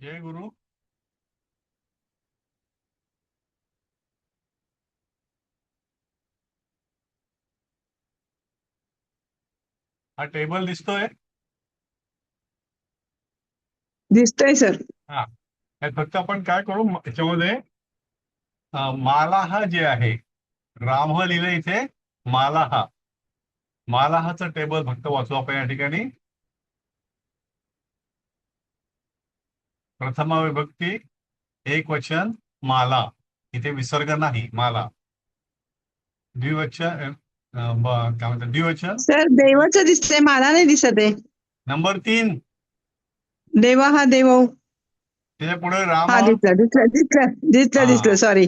जय गुरु. हा टेबल दिसतोय. दिसतोय सर. हा, यात फक्त आपण काय करू याच्यामध्ये मालाहा जे आहे, राम लिहिलं इथे. मालाहा, मालाहाचं टेबल फक्त वाचू आपण या ठिकाणी. प्रथमा विभक्ती एक वचन माला, इथे विसर्ग नाही. माला द्विवचन काय म्हणतात, द्विवचन. सर देवाचं दिसतंय, मला नाही दिसत आहे. नंबर 3, देवा हा देव. त्याच्या पुढे राम. हा दिसलं दिसलं दिसलं दिसलं हा, दिसलं सॉरी.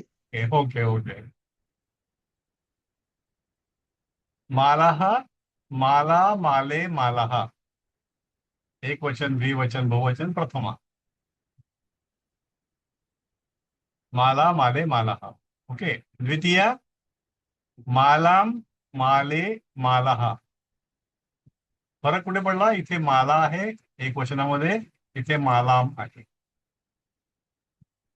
Okay okay. मालाहा, माला, माले, मालाहा. एक वचन, द्विवचन, बहुवचन, प्रथमा. माला, माले, मालाहा. ओके. द्वितीय मालाम, माले, मालाहा. फरक कुठे पडला? इथे माला आहे एक वचनामध्ये, इथे मालाम आहे.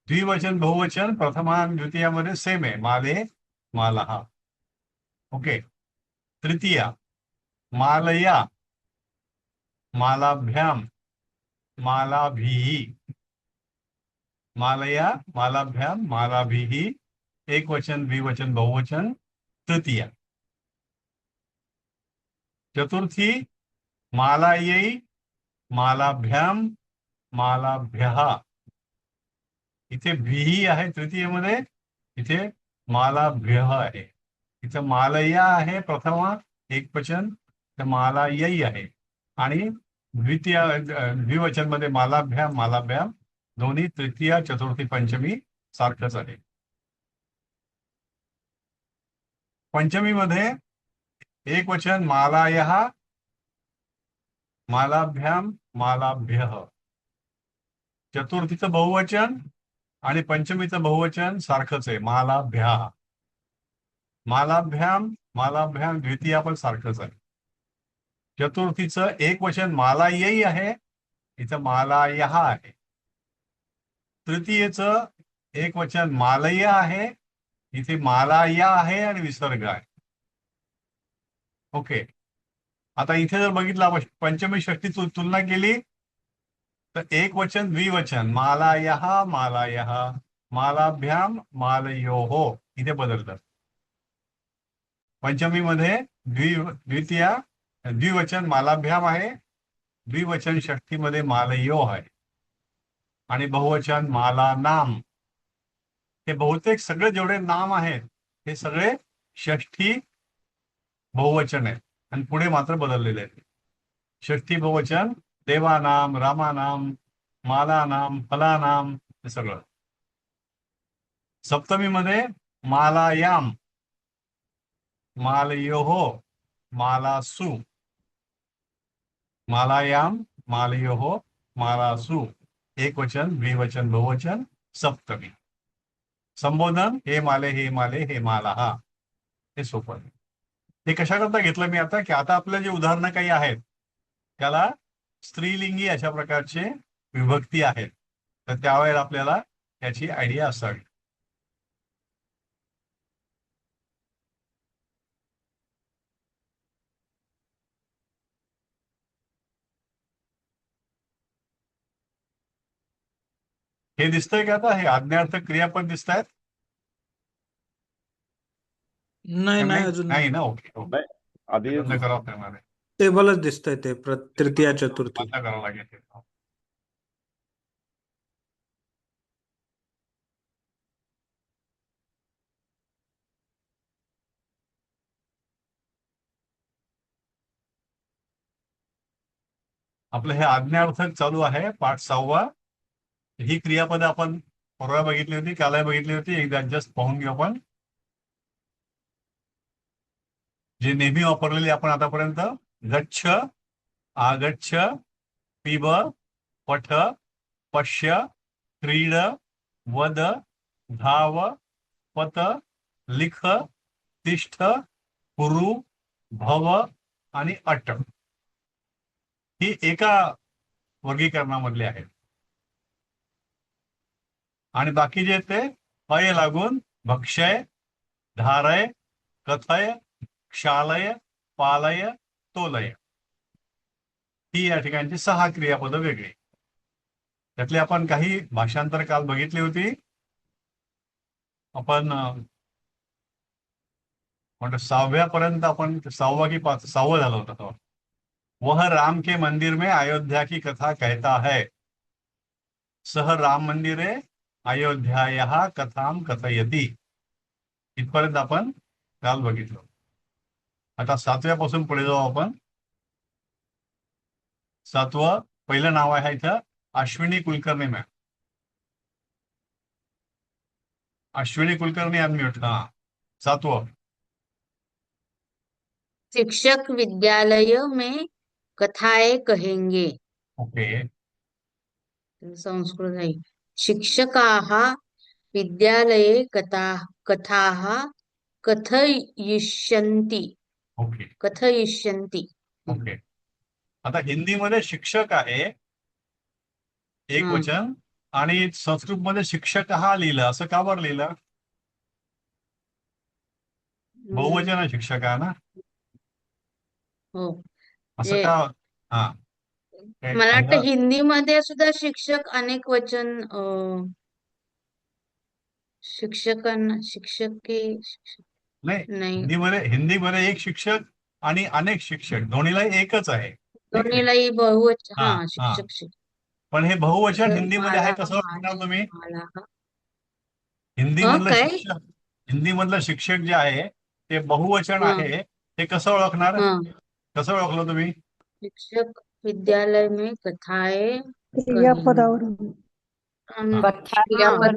द्विवचन बहुवचन प्रथमा आणि द्वितीयामध्ये सेम आहे, माले, मालाहा. ओके. तृतीय मालया, मालाभ्याम, मालाभिः. मालया, मालाभ्याम, मालाभिः. एक वचन, द्विवचन, बहुवचन, तृतीय. चतुर्थी मालायै, मालाभ्याम, मालाभ्यः. इथे भीही आहे तृतीयमध्ये, इथे मालाभ्यः आहे. इथं मालया आहे प्रथमा एक वचन, तर मालायै आहे. आणि द्वितीय द्विवचन मध्ये मालाभ्याम, मालाभ्याम दोन्ही तृतीय, चतुर्थी, पंचमी सारखंच आहे. पंचमी मध्ये एक वचन मालायः, मालाभ्याम, मालाभ्यः. चतुर्थीचं बहुवचन आणि पंचमीचं बहुवचन सारखंच आहे, मालाभ्याः. मालाभ्याम, मालाभ्याम द्वितीय पण सारखंच आहे. चतुर्थीचं एक वचन मालायै आहे, इथं मालायः आहे. तृतीयेचं एक वचन मालय आहे, इथे मालाया आहे आणि विसर्ग आहे. ओके. आता इथे जर बघितलं आपण पंचमी षष्टी तुलना केली तर एक वचन, द्विवचन मालायः, मालायः, मालाभ्याम, मालयोः इथे बदलतात. पंचमीमध्ये द्वितीय द्विवचन मालाभ्याम आहे, द्विवचन षष्टीमध्ये मालयो आहे, आणि बहुवचन माला नाम. हे बहुतेक सगळे जेवढे नाम आहेत हे सगळे षष्ठी बहुवचन आहेत, आणि पुढे मात्र बदललेले आहेत. षष्ठी बहुवचन देवानाम, रामानाम, मालानाम, फलानाम, हे सगळं. सप्तमीमध्ये मालायाम, मालयोः, मालासु. मालायाम, मालयोः, मालासु. एक वचन, द्विवचन, बहुवचन, सप्तमी. संबोधन हे माले, हे माले, हे मालाहा. हे सोपं आहे. हे कशाकरता घेतलं मी आता, की आता आपल्या जे उदाहरणं काही आहेत त्याला स्त्रीलिंगी अशा प्रकारचे विभक्ती आहेत, तर त्यावेळेला आपल्याला त्याची आयडिया असावी. हे दिसतंय का आता? हे आज्ञार्थक क्रियापद दिसत आहेत? नाही नाही नाही अजून नाही नाही. ना. Okay okay. नाही, आधी बंद करावं लागणार आहे. टेबलच दिसतंय ते तृतीया चतुर्थी. बंद करावं लागेल ते. आपलं हे आज्ञार्थक चालू आहे, पाठ 6. ही क्रियापद आपण परवा बघितली होती, कालही बघितली होती. एकदा जस्ट पाहून घेऊ आपण. जे नेहमी वापरलेली आपण आतापर्यंत: गच्छ, आगच्छ, पिब, पठ, पश्य, क्रीड, वद, धाव, पत, लिख, तिष्ठ, कुरु, भव आणि अट. ही एका वर्गीकरणामधली आहेत. आणि बाकी जे ते अय लागून भक्षय, धारय, कथय, क्षालय, पालय, तोलय, ही या ठिकाणची 6 क्रियापदं वेगळी. त्यातली आपण काही भाषांतर काल बघितली होती. आपण म्हणजे 6व्या पर्यंत आपण 6वा की 6वं झालं होतं तेव्हा. वह राम के मंदिर में अयोध्या की कथा कहता है, सह राम मंदिरे अयोध्यायाः कथाम कथयति. इथपर्यंत आपण काल बघितलं. आता 7व्यापासून पुढे जाऊ आपण. 7वं पहिलं नाव आहे इथं अश्विनी कुलकर्णी मॅम. अश्विनी कुलकर्णी अनम्यूट. हा 7वं. शिक्षक विद्यालय में कथाएं कहेंगे. ओके. संस्कृत आहे. शिक्षकाः विद्यालये कथाः कथयिष्यन्ति. ओके. कथयिष्यन्ति. ओके. आता हिंदीमध्ये शिक्षक आहे एक हा. वचन, आणि संस्कृतमध्ये शिक्षक हा लिहिलं. असं का बरं लिहिलं? बहुवचन आहे शिक्षक ना. हो. असं जे- का? हा. एक मला वाटतं पहिलं- हिंदीमध्ये सुद्धा शिक्षक अनेक वचन शिक्षकांना शिक्षके नाही, नाही, हिंदीमध्ये एक शिक्षक आणि अनेक शिक्षक दोन्हीला एकच आहे. दोन्हीलाही बहुवचन. हा, हा, हा. शिक्षक पण हे बहुवचन शिक्षक हिंदीमध्ये आहे कसं माला, ओळखणार तुम्ही? माला. हिंदीमधलं काय? हिंदीमधलं शिक्षक जे आहे ते बहुवचन हा. आहे. ते कसं ओळखणार? हा. कसं ओळखलं तुम्ही? शिक्षक विद्यालय में कथाएं क्रियापदावरून अन- हा. हाँ,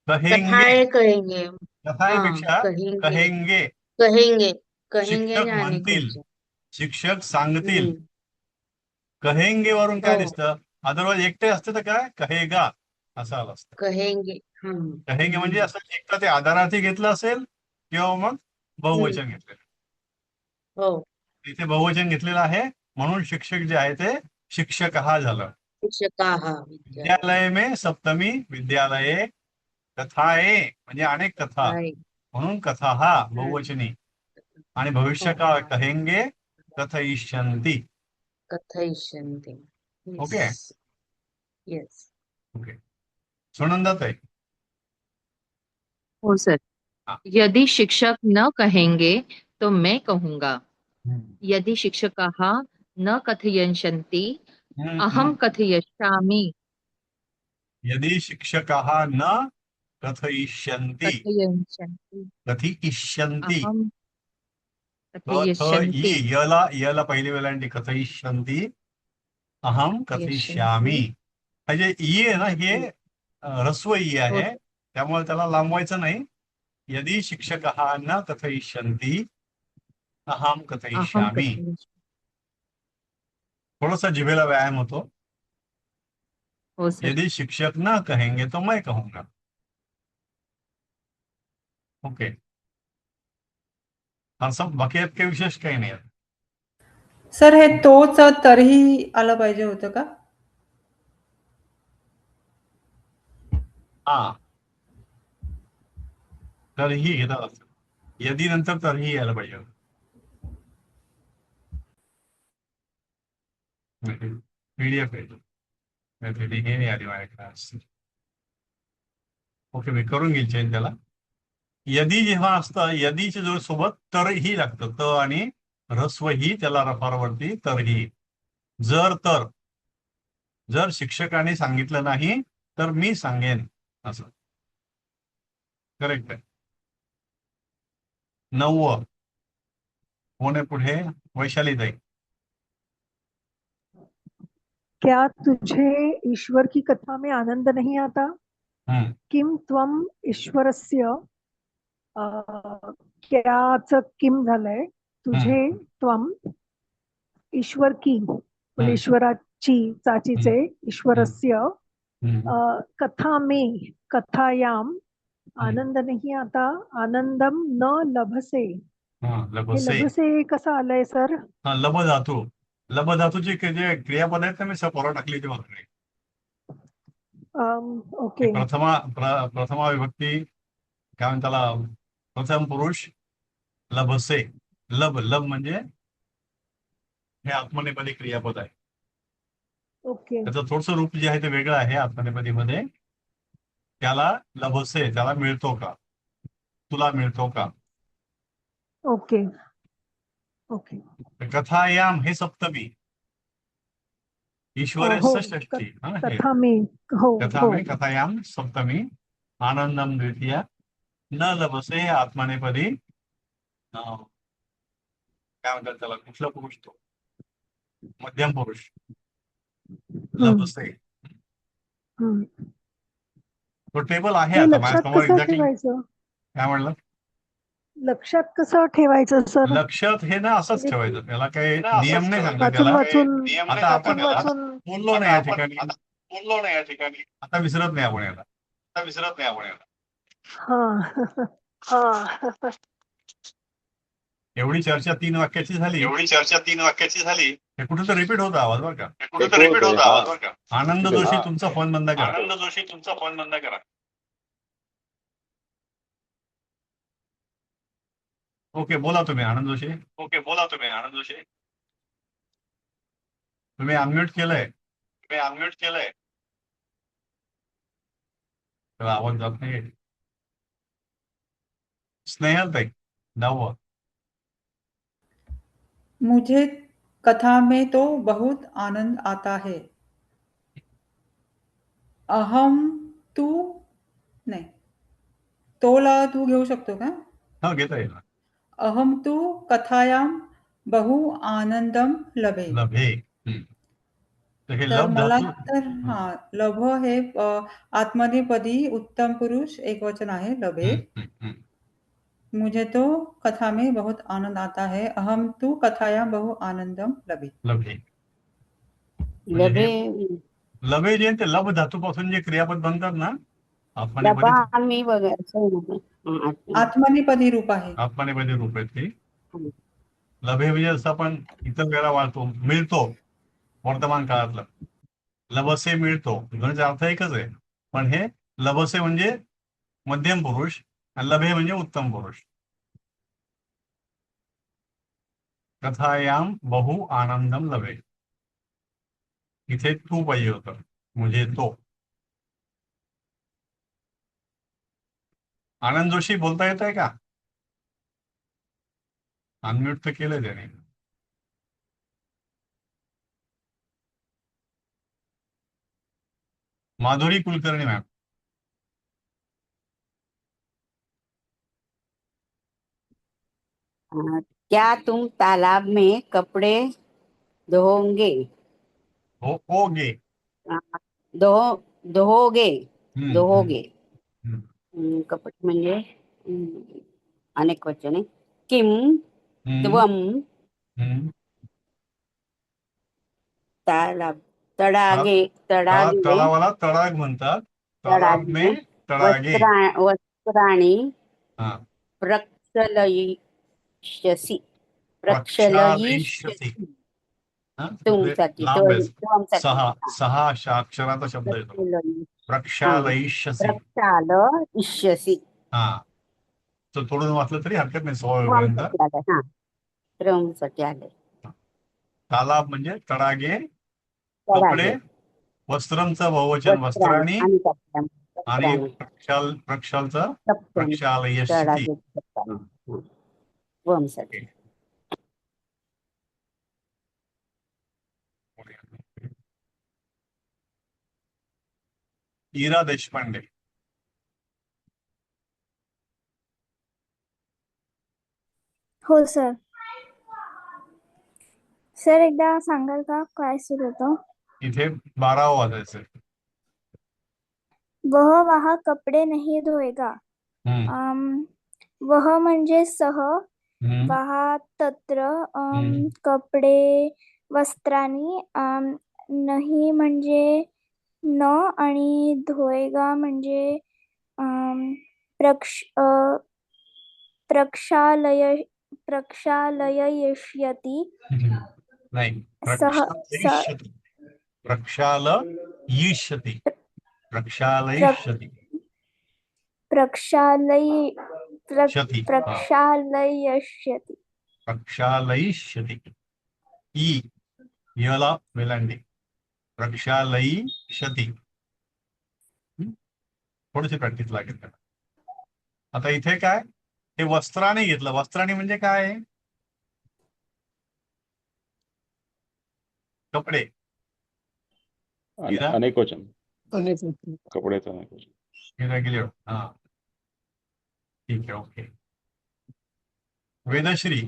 कहेंगे. कथाएं कहेंगे. कथाएपेक्षा कहेंगे कहेंगे. कहेंगे कहेंगे शिक्षक आणि अनेक म्हणतील, वचन. शिक्षक सांगतील. हम्म. कहेंगे वरून काय हो. दिसतं? अदरवाईज एकटे असते तर काय कहेगा असं आलं असतं. कहेंगे. कहेंगे म्हणजे असं एकटा ते आधारार्थी घेतलं असेल किंवा मग बहुवचन घेतलेलं. हो. इथे बहुवचन घेतलेलं आहे म्हणून शिक्षक जे आहे ते शिक्षक हा झालं. शिक्षकाः विद्यालय में सप्तमी विद्यालये कथाए म्हणजे अनेक कथा आहे. म्हणून कथा हा बहुवचनी. आणि भविष्यकाळ कहेंगे कथयिष्यन्ति. कथयिष्यन्ति. ओके. येस. ओके. सुनंदाताई. हो सर. हाँ। यदि शिक्षक न कहेंगे तो मैं कहूंगा. यदि शिक्षकाः न कथयिष्यन्ति अहं कथयिष्यामि. यदि शिक्षकाः न कथयिष्यन्ति कथयिष्यन्ति कथयिष्यन्ति अहं कथयिष्यन्ति. यला पहिली वेलांटी कथयिष्यन्ति अहम कथयिष्यामि. म्हणजे ई आहे ना हे ह्रस्व ई आहे त्यामुळे त्याला लांबवायचं नाही. यदि शिक्षकाः न कथयिष्यन्ति अहम अहं कथयिष्यामि. कथयिष्यामि. थोडासा जिभेला व्यायाम होतो. हो सर. यदि शिक्षक न कहेंगे तो मैं कहूंगा. ओके. असं बाकी यात काही विशेष काही नाही. सर हे तोच तरीही आलं पाहिजे होतं का? हा, तरीही घेतात असं. यदि नंतर तरीही यायला पाहिजे. पीडीएफ आहे हे नाही आली माझ्याकडे. ओके, मी करून घेईल चेंज त्याला. यदि जेव्हा असतं यदीच्या जोड सोबत तरही लागतं. त आणि ह्रस्व ही त्याला रफारवरती तरही. जर शिक्षकाने सांगितलं नाही तर मी सांगेन असं. करेक्ट आहे. 9वं होणे पुढे वैशालीताई. क्या तुझे ईश्वर की कथा में आनंद नहीं आता? किम त्वम ईश्वरस्य क्याचं किम झालंय तुझे त्वम ईश्वर की म्हणजे ईश्वराची चाचीचे ईश्वरस्य कथा में कथायाम आनंद नहीं आता आनंदम न लभसे. हे लभसे कसं आलंय सर? हा, लब धातू. लब धातूची जे क्रियापद आहेत ना मी सपोरा टाकली ते वापरले. ओके प्रथमा विभक्ती काय म्हणतात त्याला, प्रथम पुरुष लभसे. लब म्हणजे हे आत्मनेपदी क्रियापद आहे. ओके त्याचं थोडंसं रूप जे आहे ते वेगळं आहे आत्मनेपदीमध्ये. त्याला लभसे, त्याला मिळतो का, तुला मिळतो का. ओके ओके कथायाम हे सप्तमी, ईश्वरे हो, षष्ठी. हे कथा में हो कथा हो में कथायाम सप्तमी, आनंदम द्वितीया, न लभसे हे आत्मनेपदी काय म्हणतात त्याला, कुठला पुरुष तो, मध्यम पुरुष. लभसे हम्म. तो टेबल आहे हे आता लक्षात माझ्यासमोर कसं एक्झॅक्टली. ठेवायचं? काय म्हणलं, लक्षात कसं ठेवायचं सर? लक्षात हे ना असंच म्हणजे ठेवायचं, त्याला काही नियम नाही सांगला वाचून त्याला. वाचून आता आपण वाचून बोललो नाही या ठिकाणी, आता विसरत नाही आपण याला. हा हा एवढी चर्चा 3 वाक्याची झाली, हे कुठं तर रिपीट होता आवाज बरं का. आनंद जोशी तुमचा फोन बंद करा. ओके बोला तुम्ही आनंद जोशी. तुम्ही अनम्यूट केलंय. तर आवाज जात नाही. स्नेहल ताई 9. मुझे कथा में तो बहुत आनंद आता है. अहम तू नाही, तोला तू घेऊ शकतो का? हा घेता येईल. अहम तू कथायाम बहु आनंदम लभे. तर हे तर लब मला धातू तर लभ हे आत्मनेपदी उत्तम पुरुष एकवचन आहे लभे. मुझे तो कथा में बहुत आनंद आता है. अहम तू कथायाम बहु आनंदम लभे. लभे लभे जे ते लब धातूपासून जे क्रियापद बनतात ना आत्मनेपदी आम्ही बघायचं आत्मनेपदी रूप आहे. आत्मनेपदी रूप आहेत ते. लभे म्हणजे असं आपण इतर वेळेला वाढतो, मिळतो, वर्तमान काळातलं. लभसे मिळतो, दोन्हीचा अर्थ एकच आहे, पण हे लभसे म्हणजे मध्यम पुरुष आणि लभे म्हणजे उत्तम पुरुष. कथायाम बहु आनंदम लभे, इथे तू पाहिजे होतं, म्हणजे तो. आनंद जोशी बोलता येत आहे का? अनम्यूट तर केलं त्याने. माधुरी कुलकर्णी मॅम. क्या तुम तालाब में कपड़े धोओगे? ओगे धोओगे हम्म. कपडे म्हणजे अनेक वचन आहे. किम हम्म. त्वम हम्म. तालाब तडागे तळावाला तडाग म्हणतात. तालाब में तडागे. वस्त्राणी हा. प्रक्षलयिष्यसि. तुमसाठी लांब आहे. 6 अक्षराचा शब्द येतो. प्रक्षालयिष्यसि. हा, तर थोडं वाचलं तरी हरकत नाही. 16 पर्यंत क्रमसाठी आले. तालाब म्हणजे तडागे, कपडे, वस्त्रंचं बहुवचन वस्त्राणी आणि प्रक्षालचं प्रक्षालयिष्यति. इरा देशपांडे. हो सर. सर एकदा सांगाल का काय सुरू होतं? इथे 12 वाजायचं. वह वहा कपडे नहीं धोएगा. वह म्हणजे सह, वहा तत्र, कपडे वस्त्रानी, नाही म्हणजे न, आणि धोएगा म्हणजे प्रक्षालयिष्यति. नाही, प्रक्षालयिष्यति. प्रक्षालयिष्यति प्रक्षालय शति प्रक्षालयष्यति प्रक्षालयिष्यति ई यला वेलांडी प्रक्षालयिष्यति थोडीशी प्रॅक्टिस लागेल त्याला. आता इथे काय हे वस्त्राने घेतलं. वस्त्राने म्हणजे काय आहे? कपडे. हिरा? अनेकवचन. कपड्याचं अनेकवचन. इरेग्युलर. हा ठीक आहे. ओके. वेदश्री.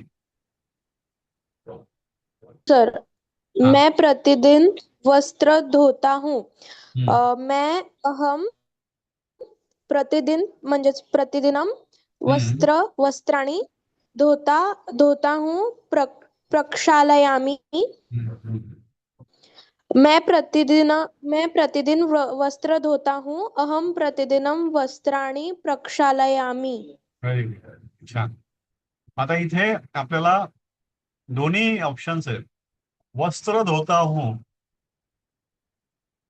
सर हाँ। मैं प्रतिदिन वस्त्र धोता हूँ. मैं प्रतिदिन म्हणजेच प्रतिदिनम वस्त्राणी धोता हूँ प्रक्षालयामि. मैं प्रतिदिन वस्त्र धोता हूँ. अहम प्रतिदिनम वस्त्राणी प्रक्षालयामि. Very good. छान. आता इथे आपल्याला दोन्ही ऑप्शन्स आहेत. वस्त्र धोता हूं.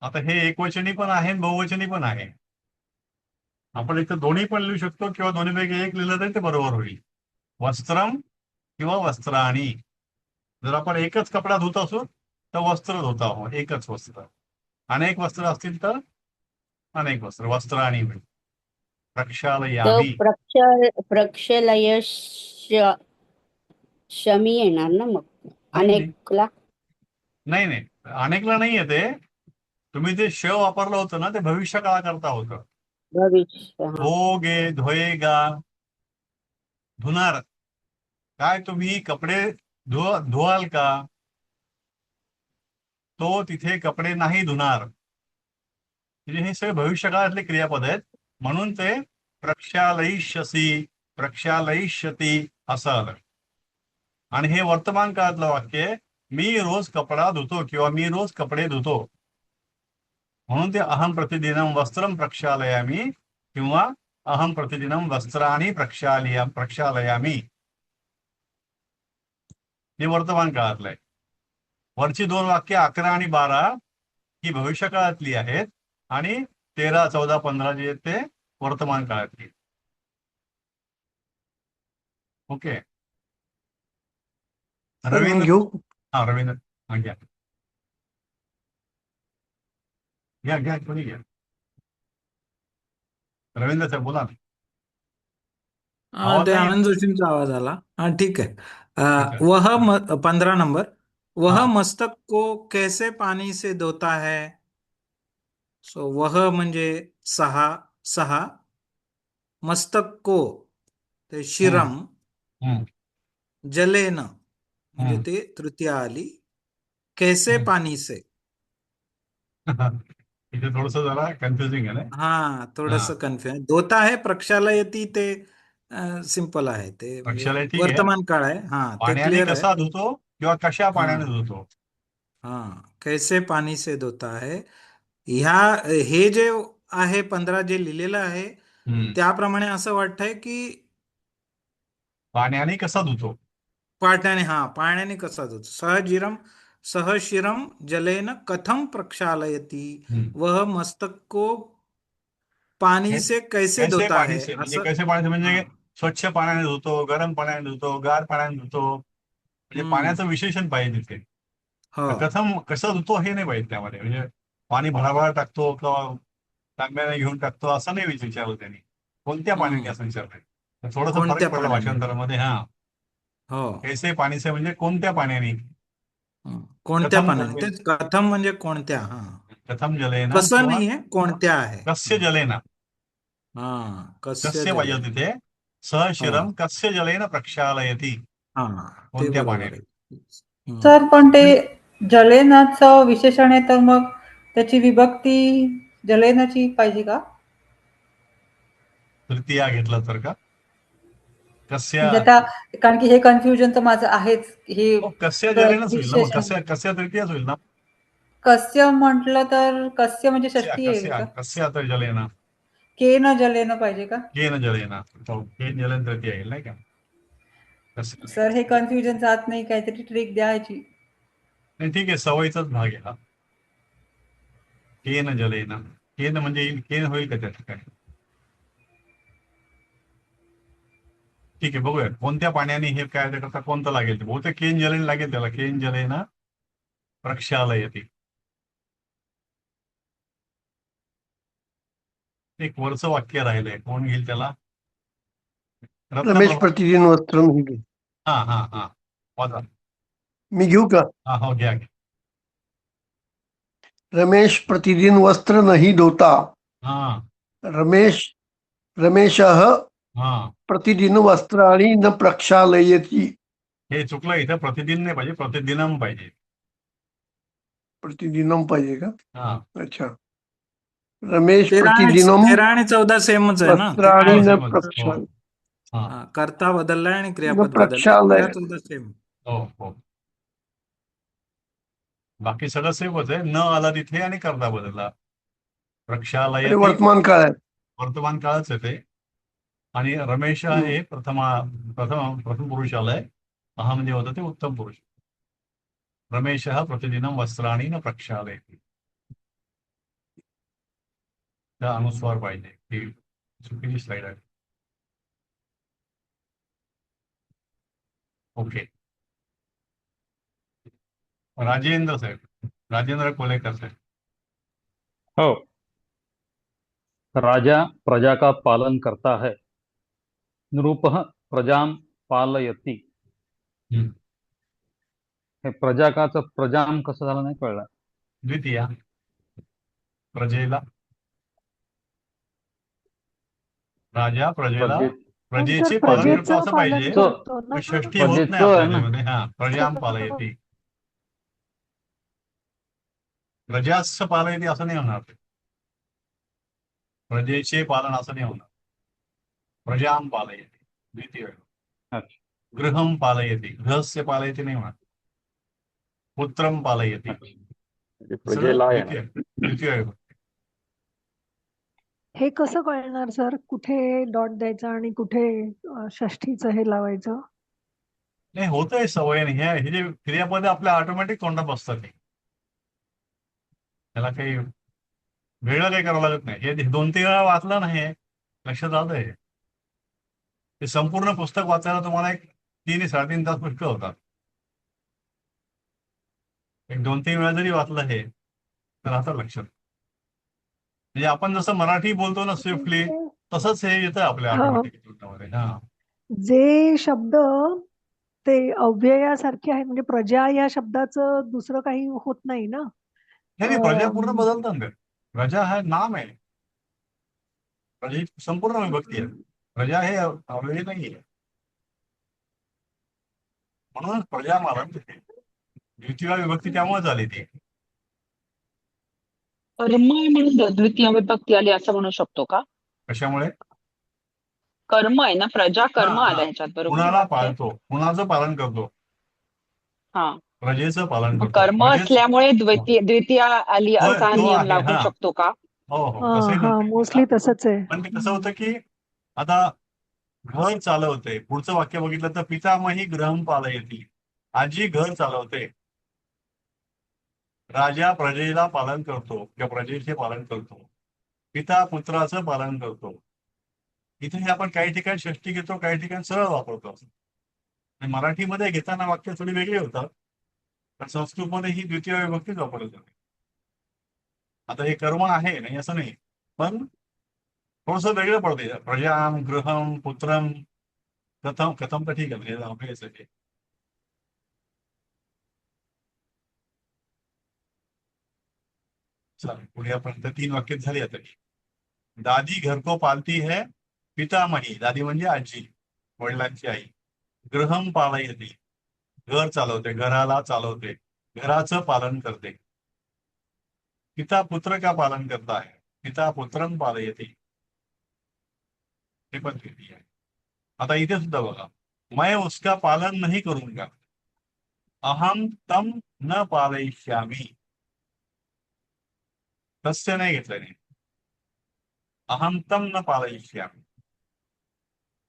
आता हे एकवचनी पण आहे आणि बहुवचनी पण आहे. आपण इथे दोन्ही पण लिहू शकतो किंवा दोन्हीपैकी एक लिहिलं तरी ते बरोबर होईल. वस्त्रम किंवा वस्त्राणी. जर आपण एकच कपडा धुत असू तर वस्त्र धोता हो, एकच वस्त्र. अनेक वस्त्र असतील तर अनेक वस्त्र. वस्त्राणी होईल. तो प्रक्षालयामी. प्रक्षालय शमी येणार ना मग अनेकला. नाही अनेकला नाही येते. तुम्ही ते श वापरलं होतं ना ते भविष्य काळा करता होतं. भविष्य. हा. धोगे धोएगा. धुणार. काय तुम्ही कपडे धुवाल का? तो तिथे कपडे नाही धुणार. म्हणजे हे सगळे भविष्य काळातले क्रियापद आहेत. म्हणून ते प्रक्षालयिष्यसि प्रक्षालयिष्यति असं आलं. आणि हे वर्तमान काळातलं वाक्य मी रोज कपडा धुतो किंवा मी रोज कपडे धुतो. म्हणून ते अहम प्रतिदिनम वस्त्रम प्रक्षालयामी किंवा अहम प्रतिदिनम वस्त्राणी प्रक्षालयामी. हे वर्तमान काळातलं आहे. वरची दोन वाक्य 11 आणि 12 ही भविष्य काळातली आहेत आणि 13, 14, 15 जे आहेत ते वर्तमान काळातली. ओके. रवींद्र. घेऊ. हा रवींद्र. हा घ्या कोणी घ्या. रवींद्र सर बोला. ते आनंद जोशींचा आवाज आला. हा ठीक आहे. 15 नंबर. वह मस्तक को कैसे पानी से धोता है. सो वह म्हणजे सहा. मस्तक को ते शिरम. जलेन म्हणजे ते तृतीया आली. कैसे पानी से. इथे थोडस जरा कन्फ्युजिंग आहे ना. हा थोडस कन्फ्युजन. धोता है प्रक्षालयती ते सिंपल आहे. ते प्रक्षालयती वर्तमान काळ आहे. हा ते पाण्याने क्लिअर कसा आहे. धुतो किंवा कशा पाण्याने धुतो. हा कैसे पानी से धोता है. हे जे आहे 15 जे लिहिलेलं आहे त्याप्रमाणे असं वाटतंय की पाण्याने कसा धुतो. पाण्याने कसा धुतो. सहशिरम जलेन कथम प्रक्षालयती. वह मस्तक को पानी से कैसे धोता है. म्हणजे कैसे पाणी म्हणजे स्वच्छ पाण्याने धुतो, गरम पाण्याने धुतो, गार पाण्याने धुतो. म्हणजे पाण्याचं विशेषण पाहिजे तिथे. कसं धुतो हे नाही पाहिजे त्यामध्ये. म्हणजे पाणी भराभरा टाकतो किंवा तांब्याने घेऊन टाकतो असं नाही विचारलं त्यांनी. कोणत्या पाण्याने असं विचारलंय. थोडंसं फरक पडलं भाषांतरामध्ये. कैसे पाणी से म्हणजे कोणत्या पाण्याने. कोणत्या पाण्याने. तेच कथम म्हणजे कोणत्या. कथम जलेना. कसं नाहीये कोणत्या आहे. कस्य जलेना. कस्य पाहिजे तिथे. सहशिरम कस्य जलेन प्रक्षालयती. कोणत्या पाण्याने. सर पण ते जलेनाचं विशेषण आहे तर मग त्याची विभक्ती जलेनाची पाहिजे का. तृतीया घेतला तर का. कस्य. आता कारण की हे कन्फ्युजन तर माझं आहेच. हे कस्य जलेनच होईल ना. कस्य तृतीयाच होईल ना. कस्य म्हटलं तर कस्य म्हणजे षष्टी आहे का. कस्य आता जलेना. के न जलेन पाहिजे का. के न जलेना. के जलेन तृतीया येईल नाही का. सर हे कन्फ्युजन जात नाही. काहीतरी ट्रिक द्यायची. नाही ठीक आहे. सवयीचाच भाग आहे हा. के न जलेना. केन म्हणजे येईल, केन होईल का त्या ठिकाणी? ठीक आहे, बघूया कोणत्या पाण्याने हे काय करता, कोणतं लागेल ते. बहुतेक केन जलेन लागेल त्याला. केन जलेन प्रक्षालयती. एक वरचं वाक्य राहिलंय, कोण घेईल त्याला? रमेश प्रतिदिन वस्त्र नाही घेत. हा हा हा, वाचा. मी घेऊ का? हा हो, घ्या घ्या. रमेश प्रतिदिन वस्त्र नहीं धोता. हा रमेशः हा, प्रतिदिन वस्त्राणि न प्रक्षालयति. हे चुकलं इथं. प्रतिदिन नाही पाहिजे, प्रतिदिनम पाहिजे. प्रतिदिनम पाहिजे का? हा, अच्छा. रमेश 13 प्रतिदिनम 13 आणि 14 सेमच आहे ना. वस्त्राणि हो, न सेमच. हो. प्रक्षाल हा, हा, कर्ता बदललाय आणि न क्रियापद बदललंय. प्रक्षालय. 13 14 सेम. हो हो. बाकी सगळं सेमच आहे. न आला तिथे आणि करता बदलला. आणि प्रक्षालयती वर्तमान काळ आहे. वर्तमान काळच आहे ते. आणि रमेश हे प्रथम पुरुष आलंय. अहम जे होतं ते उत्तम पुरुष. रमेश प्रतिदिनम वस्त्राणि न प्रक्षालयति. त्या अनुस्वार पाहिजे. ही चुकीची स्लाइड आहे. ओके. राजेंद्र साहेब, राजेंद्र कोलेकर साहेब. हो. राजा प्रजा का पालन करता है, नृपः प्रजां पालयति. हम्म. हे प्रजा काचं प्रजां कसं झालं नाही कळलं. द्वितीय प्रजेला, राजा प्रजेला, प्रजेचे पालन करतो प्रजेचं असं पालन पाहिजे. करतो ना. षष्ठी होत नाही प्रजेचं आहे ना. आपल्यामध्ये. हा, प्रजां पालयति. प्रजास्य पालयति असं नाही होणार. प्रजेचे पालन असं नाही होणार. प्रजां पालयति द्वितीय. अच्छा. गृहं पालयति, गृहस्य पालयति नाही होणार. पुत्रं पालयति. प्रजेला आहे. द्वितीय. हे कसं कळणार सर? कुठे डॉट द्यायचा आणि कुठे षष्ठीचं हे लावायचं? नाही, होतंय सवयीने. हे जे क्रियापद आपल्या ऑटोमॅटिक तोंडात बसतात. त्याला काही वेगळं काही करावं लागत नाही. हे 2-3 वेळा वाचलं नाही लक्षात आलंय. ते संपूर्ण पुस्तक वाचायला तुम्हाला एक 3-3.5 तास पुष्कळ होतात. एक 2-3 वेळा जरी वाचलं हे तर आता लक्षात. म्हणजे आपण जसं मराठी बोलतो ना स्विफ्टली, तसंच हे येतं आपल्या ऑटोमॅटिक तोंडामध्ये. हा, जे शब्द ते अव्ययासारखे आहेत, म्हणजे प्रजा या शब्दाचं दुसरं काही होत नाही ना. नाही, प्रजा पूर्ण बदलतात ना. प्रजा हा नाम आहे. प्रजा संपूर्ण विभक्ती आहे. प्रजा हे अव्यय नाही आहे. म्हणून प्रजा मालन तिथे द्वितीय विभक्ती त्यामुळे झाली ती. कर्म म्हणून द्वितीय विभक्ती आली असं म्हणू शकतो का? कशामुळे? कर्म आहे ना, प्रजा कर्म हा, आलं हा. ह्याच्यात, बरोबर कुणाला वाक्य? पाळतो, कुणाचं पालन करतो, हा, प्रजेचं पालन मग करतो. कर्म असल्यामुळे द्वितीय आली होय, असा तो नियम आहे. लागू हा. शकतो का? हो हो, तसंही हा, मोस्टली तसंच आहे. पण ते कसं होतं की आता घर चालवते. पुढचं वाक्य बघितलं तर पितामही गृहं पालयति. आजी घर चालवते. राजा प्रजेला पालन करतो किंवा प्रजेचे पालन करतो. पिता पुत्राचं पालन करतो. इथे हे आपण काही ठिकाणी षष्ठी घेतो, काही ठिकाणी सरळ वापरतो. आणि मराठीमध्ये घेताना वाक्य थोडी वेगळी होतात, पण संस्कृतमध्ये ही द्वितीय विभक्तीच वापरली जाते. आता हे कर्म आहे नाही असं नाही, पण थोडस वेगळं पडते. प्रजाम, गृहम, पुत्रम, कथम. कथम तर ठीक आहे, म्हणजे चल पुढे आपण 3 वाक्यात झाली आता. दादी घर को पालती है, पितामही, दादी म्हणजे आजी, वडिलांची आई. गृहम पालयति, घर चालवते, घराला चालवते, घराचं पालन करते. पिता पुत्र का पालन करता है, पिता पुत्रम पालयति. हे पण किती आहे. आता इथे सुद्धा बघा, मैं उसका पालन नहीं करूंगा, अहम तम न पालयिष्यामि. तस्य नाही घेतलं नाही. अहम तम न पालयिष्यामि.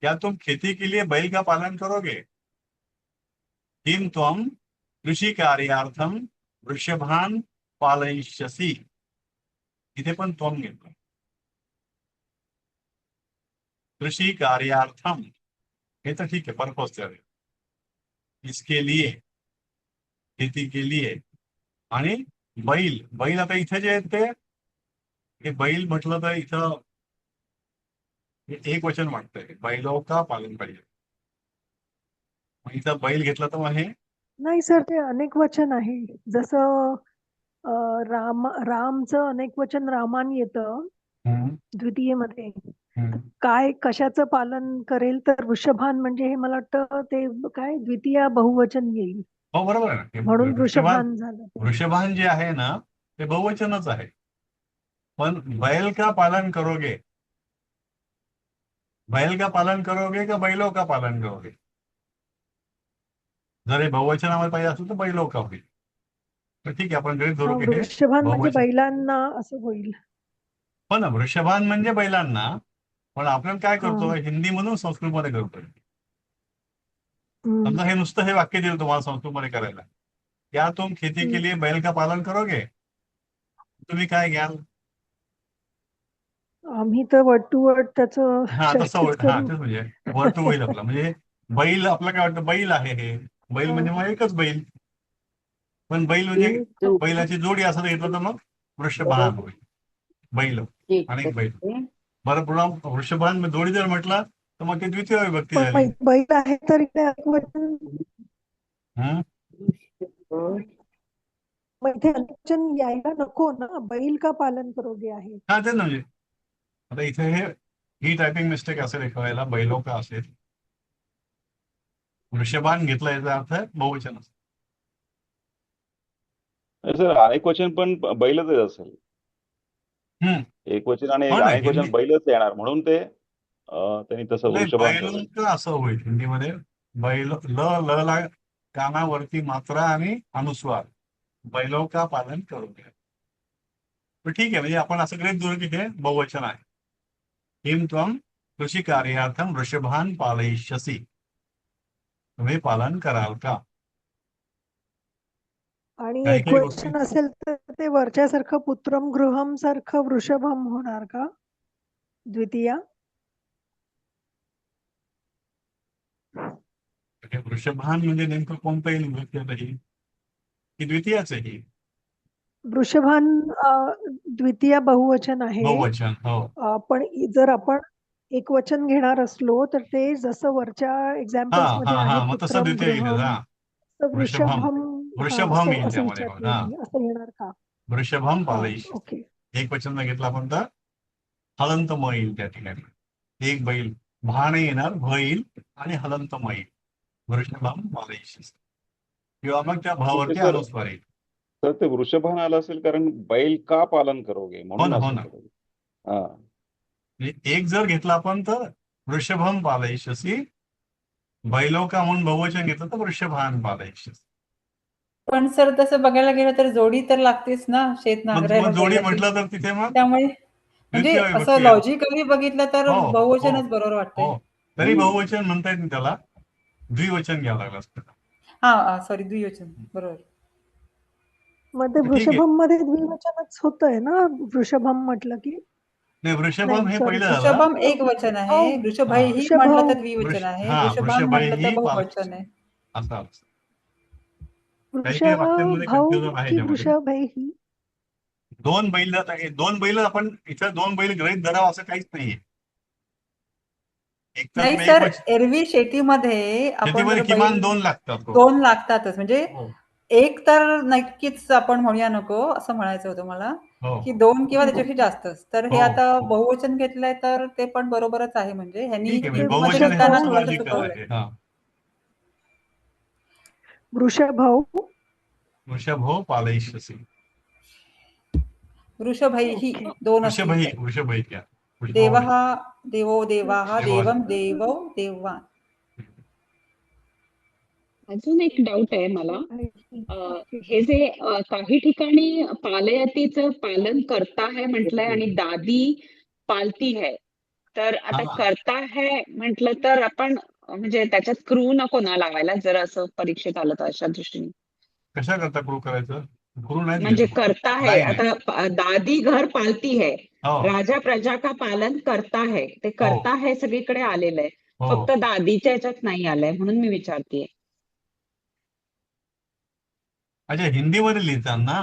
क्या तुम खेती के लिए बैल का पालन करोगे? किम त्वम कृषि कार्यार्थम वृषभान पालयिष्यसि. इथे पण त्वम घेतलं. कृषी कार्यार्थम हे तर ठीक आहे, पर्पज आहे. इसके लिए, खेती के लिए. आणि बैल, बैल आता इथे जे आहेत ते हे बैल म्हटलं तर इथं हे एक वचन वाटतंय, बैलो का पालन पाहिजे. मग इथं बैल घेतला तर मग हे नाही सर, ते अनेक वचन आहे. जसं रामचं अनेक वचन रामान येतं द्वितीयेमध्ये. काय कशाचं पालन करेल तर वृषभान, म्हणजे हे मला वाटतं ते काय द्वितीय बहुवचन येईल, हो बरोबर आहे ना. म्हणून वृषभान झालं. वृषभान जे आहे ना ते बहुवचनच आहे. पण बैल का पालन करोगे, बैल का पालन करोगे का बैलो का पालन करोगे. जर हे बहुवचनामध्ये पाहिजे असेल तर बैलो का होईल. तर ठीक आहे, आपण गृहीत धरू की हे वृषभान म्हणजे बहुवचन. बैलांना असं होईल. हो ना, वृषभान म्हणजे बैलांना. पण आपण काय करतो, हिंदी मधून संस्कृत मध्ये करतोय. समजा हे नुसतं हे वाक्य दिलं तुम्हाला संस्कृत मध्ये करायला, क्या तुम खेती के लिए बैल का पालन करोगे, तुम्ही काय घ्याल. आम्ही तर वर्ड टू वर्ड त्याचं हा तसं शक्यच हा करू. तेच म्हणजे वर्ड टू बैल आपला म्हणजे बैल आपलं काय वाटतं, बैल आहे हे बैल म्हणजे मग एकच बैल. पण बैल म्हणजे बैलाची जोडी असं घेतलं तर मग वृषभान होईल. बैल आणि एक बैल. बरं, पुन्हा वृषभान जोडी जर म्हटलं तर मग ते द्वितीय विभक्ती झाली. बैल आहे तर इथे वचन, मग इथे वचन यायला नको ना, बैल का पालन करोगे आहे. हा तेच म्हणजे आता इथे हे ही टायपिंग मिस्टेक असेल एखाद्याला, बैलो का असेल. वृषभान घेतला याचा अर्थ बहुवचन असेल. सर अनेक वचन पण बैलच असेल. एक वचन आणि अनेक वचन बैलच येणार, म्हणून ते त्यांनी तसं वृषभान का असं होईल हिंदीमध्ये. बैल ल ला कानावरती मात्रा आणि अनुस्वार, बैलो का पालन करोगे. तर ठीक आहे, म्हणजे आपण असं गृहीत धरू की हे बहुवचन आहे. किम त्वम कृषी कार्यार्थम वृषभान पालयिष्यसि, तुम्ही पालन कराल का. आणि एक वचन असेल तर ते वरच्यासारखं पुत्रम गृहम सारखं वृषभम होणार का द्वितीय. वृषभान म्हणजे नेमकं कोणतं येईल विभक्ती की द्वितीयाच आहे. वृषभान द्वितीय बहुवचन आहे. बहुवचन हो. पण जर आपण एक वचन घेणार असलो तर ते जसं वरच्या एक्झाम्पल्स मध्ये आहे पुत्रम गृहम, वृषभम वृषभम येईल त्यामध्ये. असं येणार का. वृषभम पालयिष्यसि. ओके. एक वचन घेतला आपण तर हलंत म येईल त्या ठिकाणी. एक बैल, भाण येणार, भ येईल आणि हलंत म येईल. वृषभम पालयिष्यसि किंवा मग त्या भावावरती अनुस्वार येईल. तर ते वृषभान आलं असेल कारण बैल का पालन करोगे म्हणून. हो ना. एक जर घेतला आपण तर वृषभम पालयिष्यसि, बैलो का म्हणून बहुवचन घेतलं तर वृषभान पालयिष्यसि. पण सर तसं बघायला गेलं तर जोडी तर लागतेच ना शेत नांगरायला. जोडी म्हटलं तर तिथे मग त्यामुळे म्हणजे असं लॉजिकली बघितलं तर बहुवचनच बरोबर वाटतंय. तरी बहुवचन म्हणता येत नाही त्याला, द्विवचन घ्यावं लागलं असतं. हा सॉरी, द्विवचन बरोबर. मग ते वृषभम मध्ये द्विवचनच होतंय ना, वृषभम म्हटलं की. नाही, वृषभम हे पहिलं झालं. वृषभम एक वचन आहे, वृषभैहि म्हटलं तर द्विवचन आहे, वृषभान म्हटलं तर बहुवचन आहे. असं वृषभैहि. दोन बैल आहे, दोन बैल आपण इथं दोन बैल गृहीत धरावं असं काहीच नाहीये. नाही सर, एरवी शेतीमध्ये आपण किमान दोन लागतात. दोन लागतातच, म्हणजे एक तर नक्कीच आपण म्हणूया नको असं म्हणायचं होतं मला, की दोन किंवा त्याच्यापेक्षा जास्तच. तर हे आता बहुवचन घेतलंय तर ते पण बरोबरच आहे. म्हणजे ह्यांनी वृषभो पालयिष्यसि. वृषभैहि दोन वृषभै क्या देवः देवो देवाः देवं देवौ देवान्. अजून एक डाऊट आहे मला. हे जे काही ठिकाणी पालयतीचं पालन करता है म्हटलंय आणि दादी पालती है, तर आता करता है म्हटलं तर आपण म्हणजे त्याच्यात क्रू नको ना लावायला, जर असं परीक्षेत आलं तर अशा दृष्टीने. कशा करता क्रू करायचं गुरु नाही म्हणजे दिलेलं. करता है, नाही, नाही. आता दादी घर पालती है, हो राजा प्रजा का पालन करता है, ते करता है सगळीकडे आलेलं आहे, हो फक्त दादीच्या ह्याच्यात नाही आलंय, म्हणून मी विचारतेय. अच्छा, हिंदीमध्ये लिहितात ना.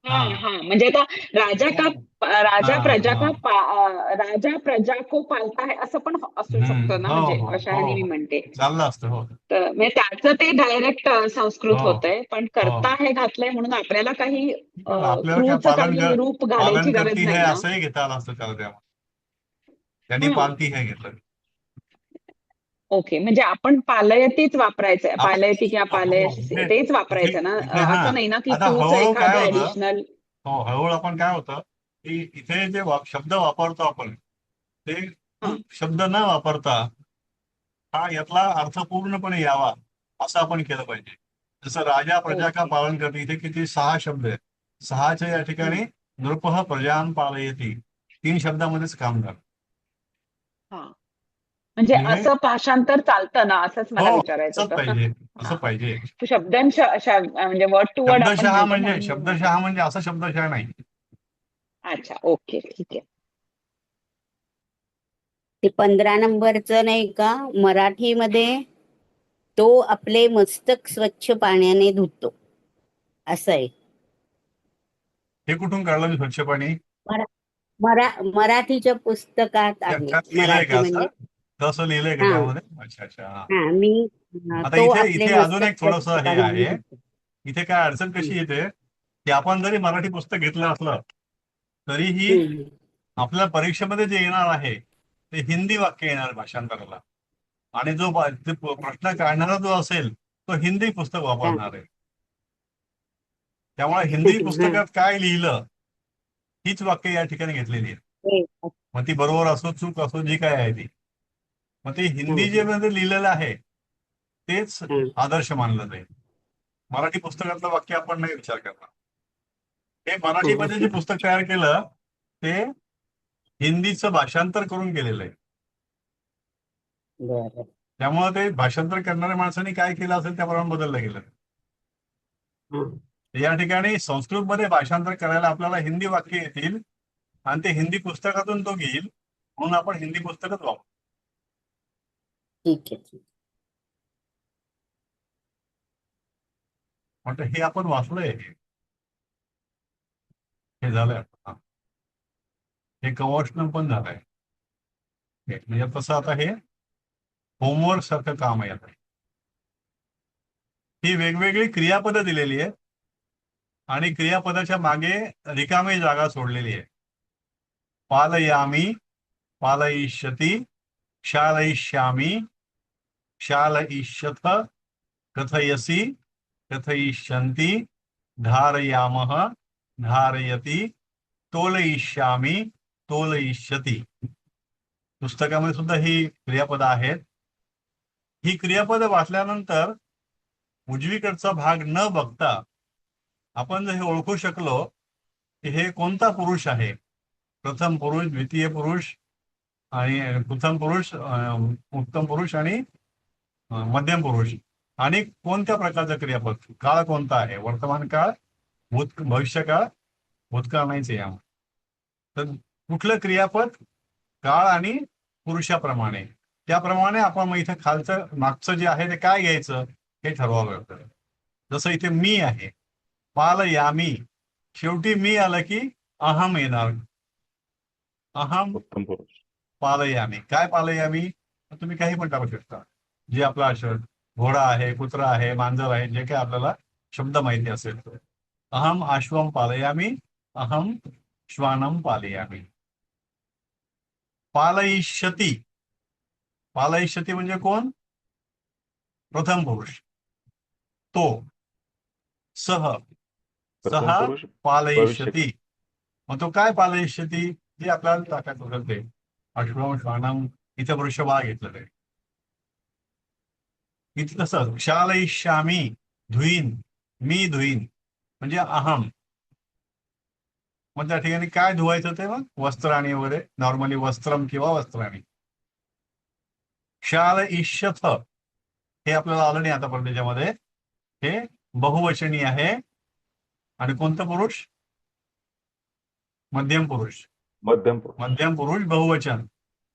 हाँ हा हाँ, म्हणजे आता राजा का राजा हा प्रजा हा राजा प्रजा को पालता है असं पण असू शकतं ना, हो म्हणजे हो अशा हो ह्याने मी हो म्हणते. चाललं असतं. हो तर म्हणजे त्याचं ते डायरेक्ट संस्कृत हो होतंय, पण करता हो हे घातलंय म्हणून आपल्याला काही पण आपल्याला काय क्रूचं काही रूप घालायची पालन गरज करती है नाही ना. असंही घेता आलं असतं त्याला तेव्हा. त्यांनी हा, पालती है घेतलं. ओके, म्हणजे आपण पालयतीच वापरायचंय, आपण पालयती किंवा हो, पालयसी तेच इथे वापरायचं ना, इथे हा असं नाही ना की आता तूच हळूहळू काय एखादं होतं, ऍडिशनल. हो हळूहळू आपण काय होतं की इथे जे शब्द वापरतो आपण ते खूप शब्द न वापरता हा यातला अर्थ पूर्णपणे यावा असं आपण केलं पाहिजे. जसं राजा प्रजा का ओके. पालन करते, इथे किती 6 शब्द आहेत. 6च्या या ठिकाणी नृपः प्रजां पालयति 3 शब्दामध्येच काम झालं. हा, म्हणजे म्हणजे असं भाषांतर चालतं ना, असंच मला हो विचारायचं असंच होतं. पाहिजे, असं हा, पाहिजे. तो म्हणजे वर्ड टू वर्ड आपण म्हणतो म्हणून. शब्दशः म्हणजे असा शब्दशः नाही. अच्छा, ओके, ठीक आहे. ते 15 नंबरचं नाही का, मराठीमध्ये तो आपले मस्तक स्वच्छ पाण्याने धुतो असं आहे. हे कुठून काढलं मी स्वच्छ पाणी? मराठीच्या पुस्तकात आहे. त्यात लिहिलंय मराठी का म्हणजे असं? तसं लिहिलंय का हा त्यामध्ये? अच्छा अच्छा हा. हा मी आता तो इथे आपले इथे अजून मस्तक एक थोडस स्वच्छ हे पाण्याने आहे. धुतो. इथे काय अडचण कशी येते की आपण जरी मराठी पुस्तक घेतलं असलं तरीही हम्म. आपल्या परीक्षेमध्ये जे येणार आहे ते हिंदी वाक्य येणार भाषांतराला, आणि जो ते प्रश्न काढणारा जो असेल तो हिंदी पुस्तक हा. वापरणार आहे. त्यामुळे हिंदी हा. पुस्तकात काय लिहिलं हीच वाक्य या ठिकाणी घेतलेली आहेत. ते, मग ती बरोबर असो चूक असो जी काय आहे ती, मग ते हिंदी जे मध्ये लिहिलेलं आहे तेच हा. आदर्श मानलं जाईल. मराठी पुस्तकातलं वाक्य आपण नाही विचार करणार. हे हा. मराठीमध्ये जे पुस्तक तयार केलं ते हिंदीचं भाषांतर करून केलेलं आहे. बरं. त्यामुळे ते भाषांतर करणाऱ्या माणसांनी काय केलं असेल त्याप्रमाणे बदललं गेलं. हा. या ठिकाणी संस्कृतमध्ये भाषांतर करायला आपल्याला हिंदी वाक्य येतील आणि ते हिंदी पुस्तकातून तो घेईल, म्हणून आपण हिंदी पुस्तकच वापरू. ठीक आहे. म्हटलं हे आपण वाचलंय, हे झालंय. हे कवचन पण झालंय. म्हणजे तसं आता हे होमवर्क सारखं काम आहे. आता ही वेगवेगळी क्रियापदं दिलेली आहेत आणि क्रियापदाच्या मागे रिकामी जागा सोडलेली आहे. पालयामी, पालयिष्यति, क्षालयिष्यामि, क्षालयिष्यथ, कथयसि, कथयिष्यन्ति, धारयामः, धारयति, तोलयिष्यामि, तोलयिष्यति. पुस्तकामध्ये सुद्धा ही क्रियापदं आहेत. ही क्रियापदं वाचल्यानंतर उजवीकडचा भाग न बघता आपण जर हे ओळखू शकलो की हे कोणता पुरुष आहे, प्रथम पुरुष, द्वितीय पुरुष आणि प्रथम पुरुष, उत्तम पुरुष आणि मध्यम पुरुष, आणि कोणत्या प्रकारचं क्रियापद, काळ कोणता आहे, वर्तमान काळ, भविष्यकाळ, भूतकाळ नाहीच आहे यामध्ये. तर कुठलं क्रियापद काळ आणि पुरुषाप्रमाणे, त्याप्रमाणे आपण मग इथे खालचं मागचं जे आहे ते काय घ्यायचं हे ठरवावं लागतं. जसं इथे मी आहे, पालयामी, शेवटी मी आलं की अहम येणार. अहम उत्तम पुरुष. पालयामी. काय पालयामी? तुम्ही काही पण टाकू शकता. जे आपला अक्षर घोडा आहे, कुत्रा आहे, मांजर आहे, जे काही आपल्याला शब्द माहिती असेल तो. अहम अश्वम पालयामी, अहम श्वानम पालयामी. पालयिष्यति. पालयिष्यति म्हणजे कोण? प्रथम पुरुष. तो. सह. प्रथम सहा पुरुष पालयिष्यति. मग तो काय पालयिष्यति जे आपल्याला टाकायचं असेल ते. अश्वम श्वानम, इथं वृषभा घेतलं ते. इथं कसं क्षालयिष्यामी, धुईन, मी धुईन म्हणजे अहम. मग त्या ठिकाणी काय धुवायचं ते मग वस्त्राणी वगैरे, नॉर्मली वस्त्रम किंवा वस्त्राणी. क्षालयिष्यथ हे आपल्याला आलं नाही आतापर्यंत त्याच्यामध्ये. हे बहुवचनी आहे आणि कोणतं पुरुष? मध्यम पुरुष. मध्यम पुरुष. मध्यम पुरुष बहुवचन.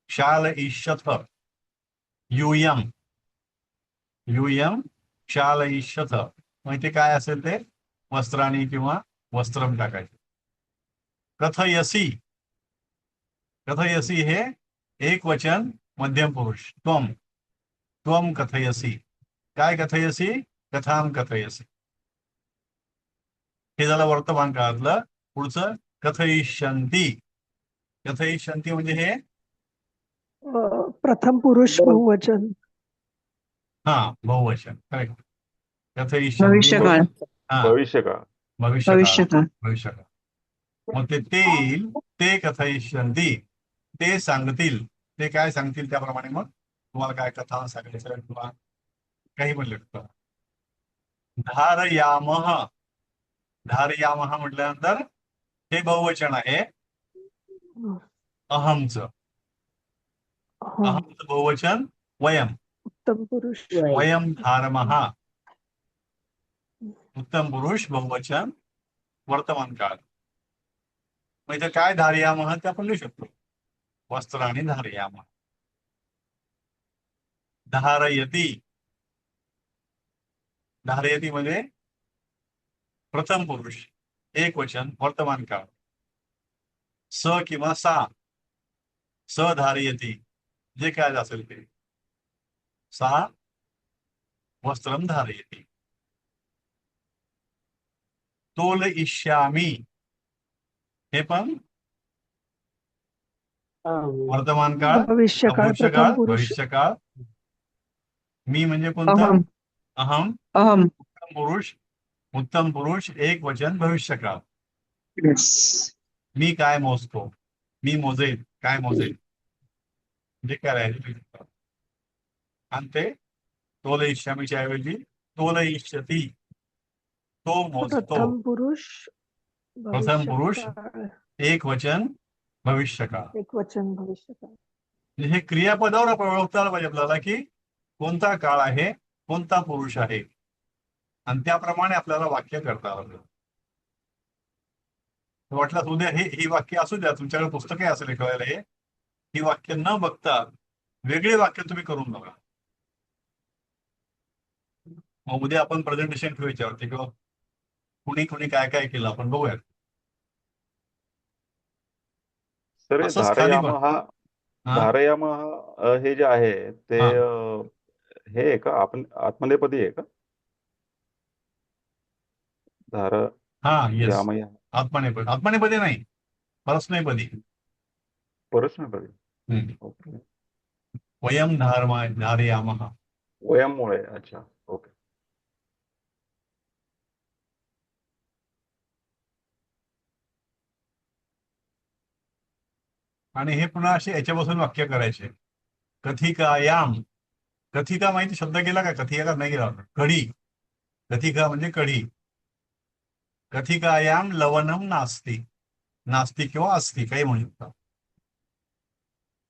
शाल इष्यथ. यूयम. यूयम शाल इष्यथ. मग ते काय असेल ते वस्त्राणी किंवा वस्त्रम टाकायचे. कथयसी. कथयसी हे एक वचन मध्यम पुरुष. त्वम. त्वम कथयसी. काय कथयसी? कथाम कथयसी. हे झालं वर्तमान काळातलं. पुढचं कथयिष्यन्ति. कथयिष्यन्ति म्हणजे हे प्रथम पुरुष बहुवचन. हा बहुवचन. करेक्ट. कथयिष्यन्ति. भविष्यकाळ. हा भविष्यकाळ. भविष्यकाळ. भविष्यकाळ. मग ते येईल. ते कथयिष्यन्ति. ते सांगतील. ते काय सांगतील त्याप्रमाणे मग तुम्हाला काय कथा सांगायचं किंवा काही म्हणलं तर. धारयामः. धारयामः म्हटल्यानंतर हे बहुवचन आहे अहमचं. अहमचं बहुवचन वयम. उत्तम पुरुष. वयम धारमः. उत्तम पुरुष बहुवचन वर्तमान काळ. मग इथं काय धारयामः ते आपण लिहू शकतो. वस्त्राणी धारयामः. धारयती. धारयती म्हणजे प्रथम पुरुष एक वचन वर्तमान काळ. स किंवा सा. स धारयती जे काय असेल ते. सा वस्त्रम धारयती. तोलयिष्यामि हे पण वर्तमान काळ. भविष्यकाळ. प्रथम पुरुष. भविष्यकाळ. मी म्हणजे कोणता? अहम. अहम. अहम. उत्तम पुरुष. उत्तम पुरुष एक वचन भविष्यकाळ. मी काय मोजतो? मी मोजेल. काय मोजेल? जे काय राहील. आणि ते तोलयिष्यामीच्या ऐवजी तोलयिष्यति. तो मोजतो. प्रथम पुरुष. प्रथम पुरुष भविष्यकाळ. एक वचन भविष्यकाळ. एक वचन भविष्यकाळ. हे क्रियापदावर आपण ओळखता आलं पाहिजे आपल्याला की कोणता काळ आहे, कोणता पुरुष आहे, आणि त्याप्रमाणे आपल्याला वाक्य करता आलं. वाटलं उद्या ही वाक्य असू द्या, तुमच्याकडे पुस्तकही असेल लिखवायला हे. ही वाक्य न बघता वेगळे वाक्य तुम्ही करून बघा. मग उद्या आपण प्रेझेंटेशन ठेवू याच्यावरती किंवा कुणी कुणी काय काय केलं आपण बघूयात. सर धारयामः हे जे आहे ते हे आहे का आपण आत्मनेपदी आहे का? धार. हा येस. आत्मनेपदी. आत्मनेपदी नाही, परस्मैपदी. परस्मैपदी. ओके. वयम धारयामः. वयममुळे. अच्छा. ओके. आणि हे पुन्हा असे याच्यापासून वाक्य करायचे. कथिकायाम. कथिका माहिती शब्द गेला का? कथिका का नाही गेला? कढी. कथिका म्हणजे कढी. कथिकायाम लवणम नास्ति. नास्ति किंवा अस्ति काही म्हणू शकता.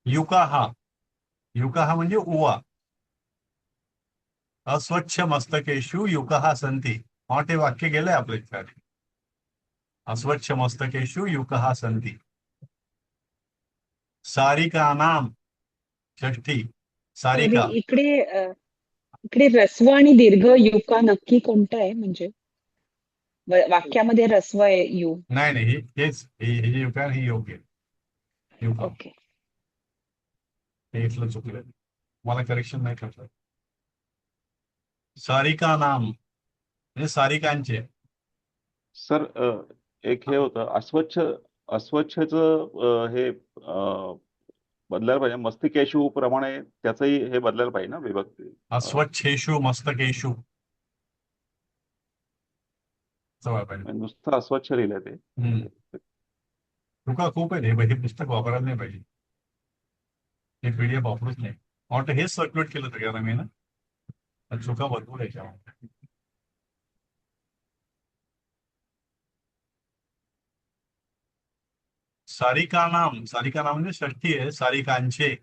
युकाहा. युकाहा म्हणजे उवा. अस्वच्छ मस्तकेषु युकाहा संती. ते वाक्य गेलंय आपल्या इथे. अस्वच्छ मस्तकेषु युकाहा संती. सारिकानाम. षष्ठी. सारिका. इकडे ऱ्हस्व आणि दीर्घ युका नक्की कोणतं आहे? म्हणजे वाक्यामध्ये ऱ्हस्व आहे यू? नाही हेच हे जे युका हे योग्य. ओके. हे इथलं चुकलं, मला करेक्शन नाही करता. सारिका नाम म्हणजे सारिकांचे. सर एक हे होतं अस्वच्छच हे बदलायला पाहिजे. मस्तिकेशु प्रमाणे त्याचंही हे बदलायला पाहिजे ना विभक्ती. अस्वच्छेषु मस्तकेषु. नुसतं अस्वच्छ लिहिलंय ते. चुका खूप आहे. हे पुस्तक वापरायला नाही पाहिजे. हे पीडीएफ वापरूच नाही. वाटतं हेच सर्क्युलेट केलं सगळ्यांना मी ना. चुका भरपूर याच्यामध्ये. सारिका नाम. सारिका नाम म्हणजे षष्ठी आहे. सारिकांचे.